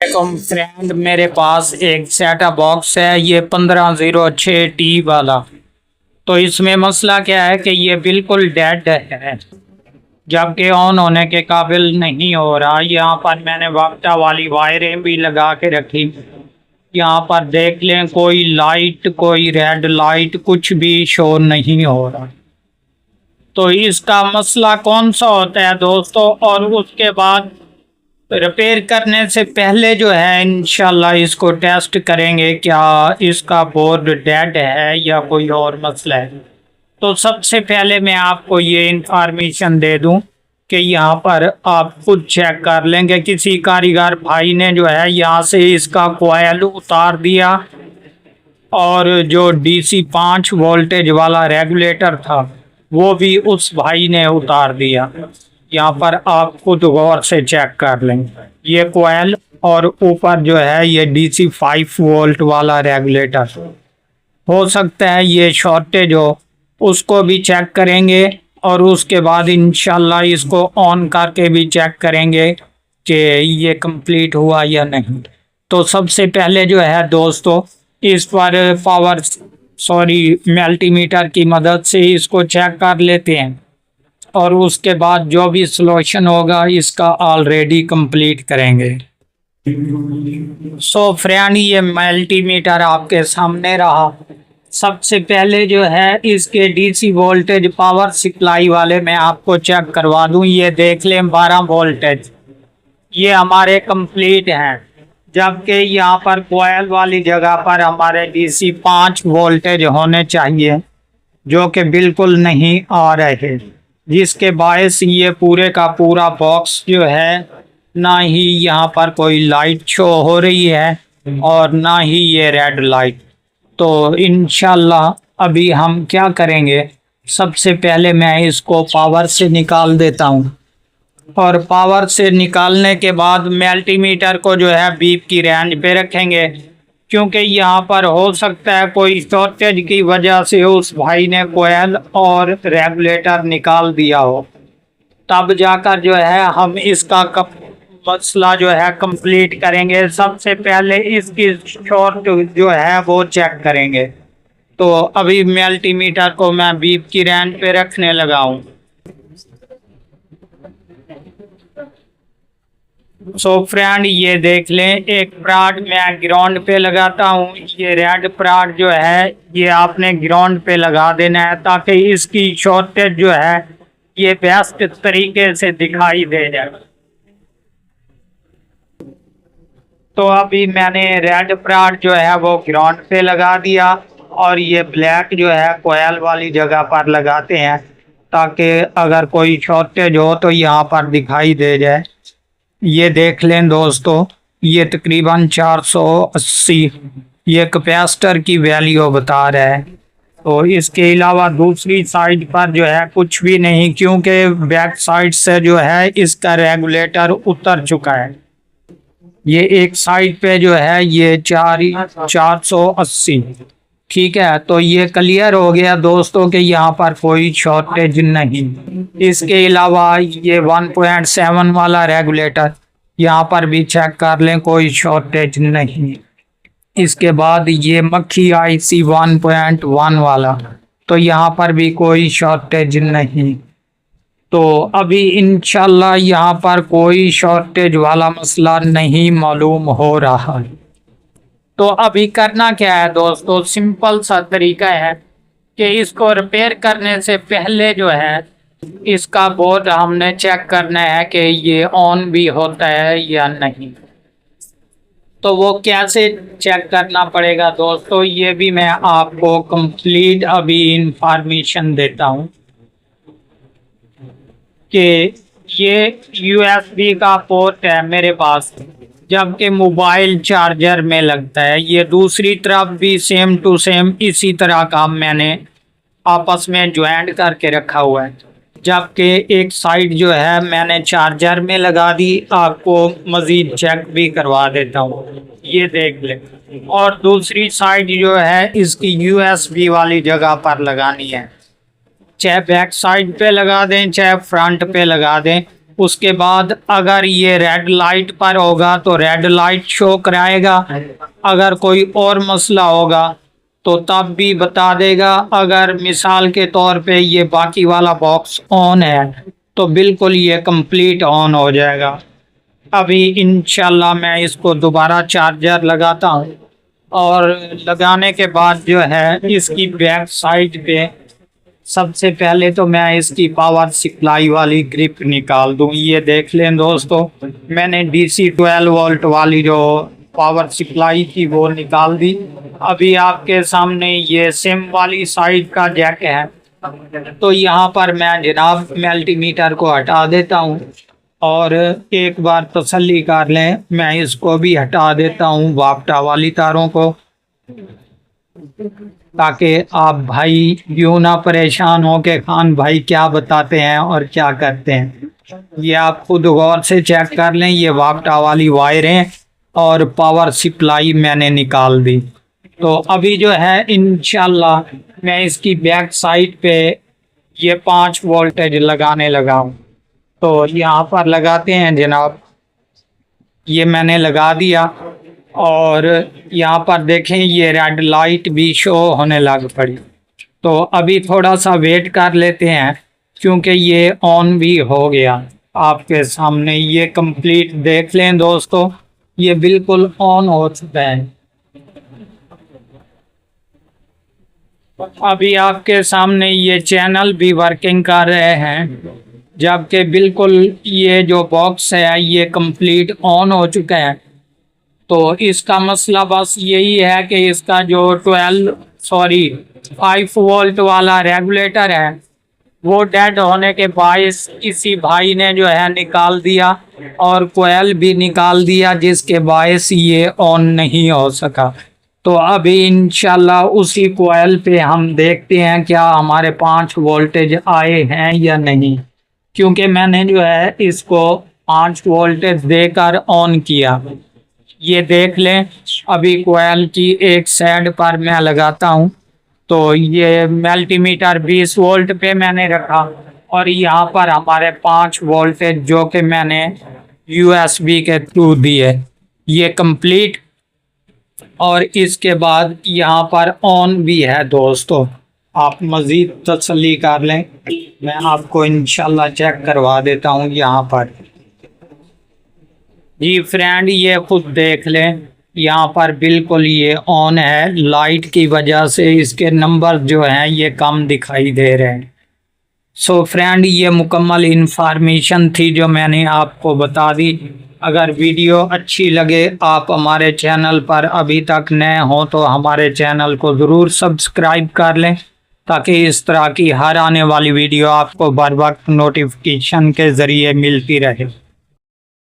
Friend, मेरे पास एक setup box है, ये 1506T वाला। तो इसमें मसला क्या है कि ये बिल्कुल डेड है, जबकि ऑन होने के काबिल नहीं हो रहा। यहाँ पर मैंने वापटा वाली वायरें भी लगा के रखी। यहाँ पर देख लें, कोई लाइट, कोई रेड लाइट, कुछ भी शो नहीं हो रहा। तो इसका मसला कौन सा होता है दोस्तों, और उसके बाद रिपेयर करने से पहले जो है इंशाल्लाह इसको टेस्ट करेंगे क्या इसका बोर्ड डेड है या कोई और मसला है। तो सबसे पहले मैं आपको ये इंफॉर्मेशन दे दूं कि यहाँ पर आप खुद चेक कर लेंगे। किसी कारीगर भाई ने जो है यहाँ से इसका कोयल उतार दिया, और जो DC 5 वोल्टेज वाला रेगुलेटर था वो भी उस भाई ने उतार दिया। यहाँ पर आप खुद गौर से चेक कर लेंगे ये कोयल, और ऊपर जो है ये DC 5 वोल्ट वाला रेगुलेटर। हो सकता है ये शॉर्टेज हो, उसको भी चेक करेंगे, और उसके बाद इंशाल्लाह इसको ऑन करके भी चेक करेंगे कि ये कंप्लीट हुआ या नहीं। तो सबसे पहले जो है दोस्तों, इस पर मल्टीमीटर की मदद से इसको चेक कर लेते हैं, और उसके बाद जो भी सॉल्यूशन होगा इसका ऑलरेडी कंप्लीट करेंगे। सो फ्रेंड, ये मल्टीमीटर आपके सामने रहा। सबसे पहले जो है इसके DC वोल्टेज पावर सप्लाई वाले मैं आपको चेक करवा दूं। ये देख लें 12 वोल्टेज, ये हमारे कंप्लीट हैं, जबकि यहाँ पर कोयल वाली जगह पर हमारे DC 5 वोल्टेज होने चाहिए, जो कि बिल्कुल नहीं आ रहे, जिसके बायस ये पूरे का पूरा बॉक्स जो है, ना ही यहाँ पर कोई लाइट शो हो रही है और ना ही ये रेड लाइट। तो इंशाल्लाह अभी हम क्या करेंगे, सबसे पहले मैं इसको पावर से निकाल देता हूँ, और पावर से निकालने के बाद मल्टीमीटर को जो है बीप की रेंज पे रखेंगे, क्योंकि यहाँ पर हो सकता है कोई शॉर्टेज की वजह से उस भाई ने कोयल और रेगुलेटर निकाल दिया हो। तब जाकर जो है हम इसका मसला जो है कंप्लीट करेंगे। सबसे पहले इसकी शॉर्ट जो है वो चेक करेंगे। तो अभी मल्टीमीटर को मैं बीप की रेंज पे रखने लगा हूँ। सो फ्रेंड, ये देख लें, एक प्राड मैं ग्राउंड पे लगाता हूँ। ये रेड प्राड जो है ये आपने ग्राउंड पे लगा देना है, ताकि इसकी शॉर्टेज जो है ये बेस्ट तरीके से दिखाई दे जाए। तो अभी मैंने रेड प्राड जो है वो ग्राउंड पे लगा दिया, और ये ब्लैक जो है कोयल वाली जगह पर लगाते हैं, ताकि अगर कोई शॉर्टेज हो तो यहाँ पर दिखाई दे जाए। ये देख लें दोस्तों, ये तकरीबन 480 ये कैपेसिटर की वैल्यू बता रहा है। तो इसके अलावा दूसरी साइड पर जो है कुछ भी नहीं, क्योंकि बैक साइड से जो है इसका रेगुलेटर उतर चुका है। ये एक साइड पे जो है ये 480, ठीक है। तो ये क्लियर हो गया दोस्तों कि यहाँ पर कोई शॉर्टेज नहीं। इसके अलावा ये 1.7 वाला रेगुलेटर, यहाँ पर भी चेक कर लें, कोई शॉर्टेज नहीं। इसके बाद ये मक्खी IC 1.1 वाला, तो यहाँ पर भी कोई शॉर्टेज नहीं। तो अभी इंशाल्लाह यहाँ पर कोई शॉर्टेज वाला मसला नहीं मालूम हो रहा है। तो अभी करना क्या है दोस्तों, सिंपल सा तरीका है कि इसको रिपेयर करने से पहले जो है इसका बोर्ड हमने चेक करना है कि ये ऑन भी होता है या नहीं। तो वो कैसे चेक करना पड़ेगा दोस्तों, ये भी मैं आपको कंप्लीट अभी इंफॉर्मेशन देता हूँ कि ये USB का पोर्ट है मेरे पास, जबकि मोबाइल चार्जर में लगता है। ये दूसरी तरफ भी सेम टू सेम इसी तरह का मैंने आपस में ज्वाइंट करके रखा हुआ है, जबकि एक साइड जो है मैंने चार्जर में लगा दी। आपको मज़ीद चेक भी करवा देता हूँ, ये देख लें। और दूसरी साइड जो है इसकी USB वाली जगह पर लगानी है, चाहे बैक साइड पे लगा दें चाहे फ्रंट पे लगा दें, उसके बाद अगर ये रेड लाइट पर होगा तो रेड लाइट शो कराएगा, अगर कोई और मसला होगा तो तब भी बता देगा। अगर मिसाल के तौर पे ये बाकी वाला बॉक्स ऑन है तो बिल्कुल ये कंप्लीट ऑन हो जाएगा। अभी इंशाल्लाह मैं इसको दोबारा चार्जर लगाता हूँ और लगाने के बाद जो है इसकी बैक साइड पे सबसे पहले तो मैं इसकी पावर सप्लाई वाली ग्रिप निकाल दूं। ये देख लें दोस्तों, मैंने DC 12 वोल्ट वाली जो पावर सप्लाई थी वो निकाल दी। अभी आपके सामने ये सिम वाली साइड का जैक है, तो यहाँ पर मैं जनाब मल्टीमीटर को हटा देता हूँ और एक बार तसल्ली कर लें, मैं इसको भी हटा देता हूँ वापटा वाली तारों को, ताकि आप भाई यूँ ना परेशान हो के खान भाई क्या बताते हैं और क्या करते हैं। ये आप खुद गौर से चेक कर लें, ये वापटा वाली वायरें और पावर सप्लाई मैंने निकाल दी। तो अभी जो है इंशाल्लाह मैं इसकी बैक साइड पे ये 5 वोल्टेज लगाने लगा हूँ। तो यहाँ पर लगाते हैं जनाब, ये मैंने लगा दिया और यहाँ पर देखें ये रेड लाइट भी शो होने लग पड़ी। तो अभी थोड़ा सा वेट कर लेते हैं क्योंकि ये ऑन भी हो गया। आपके सामने ये कंप्लीट देख लें दोस्तों, ये बिल्कुल ऑन हो चुका है। अभी आपके सामने ये चैनल भी वर्किंग कर रहे हैं, जबकि बिल्कुल ये जो बॉक्स है ये कंप्लीट ऑन हो चुका है। तो इसका मसला बस यही है कि इसका जो 5 वोल्ट वाला रेगुलेटर है वो डेड होने के बायस किसी भाई ने जो है निकाल दिया और कोयल भी निकाल दिया, जिसके बायस ये ऑन नहीं हो सका। तो अभी इंशाल्लाह उसी कोयल पे हम देखते हैं क्या हमारे 5 वोल्टेज आए हैं या नहीं, क्योंकि मैंने जो है इसको 5 वोल्टेज देकर ऑन किया। ये देख लें, अभी कोयल की एक साइड पर मैं लगाता हूँ तो ये मल्टीमीटर 20 वोल्ट पे मैंने रखा और यहाँ पर हमारे 5 वोल्टेज जो कि मैंने USB के थ्रू दिए ये कंप्लीट, और इसके बाद यहाँ पर ऑन भी है दोस्तों। आप मज़ीद तसल्ली कर लें, मैं आपको इंशाल्लाह चेक करवा देता हूँ यहाँ पर। जी फ्रेंड, ये खुद देख लें, यहाँ पर बिल्कुल ये ऑन है। लाइट की वजह से इसके नंबर जो हैं ये कम दिखाई दे रहे हैं। सो फ्रेंड, ये मुकम्मल इंफॉर्मेशन थी जो मैंने आपको बता दी। अगर वीडियो अच्छी लगे, आप हमारे चैनल पर अभी तक नए हों तो हमारे चैनल को ज़रूर सब्सक्राइब कर लें, ताकि इस तरह की हर आने वाली वीडियो आपको बर वक्त नोटिफिकेशन के ज़रिए मिलती रहे।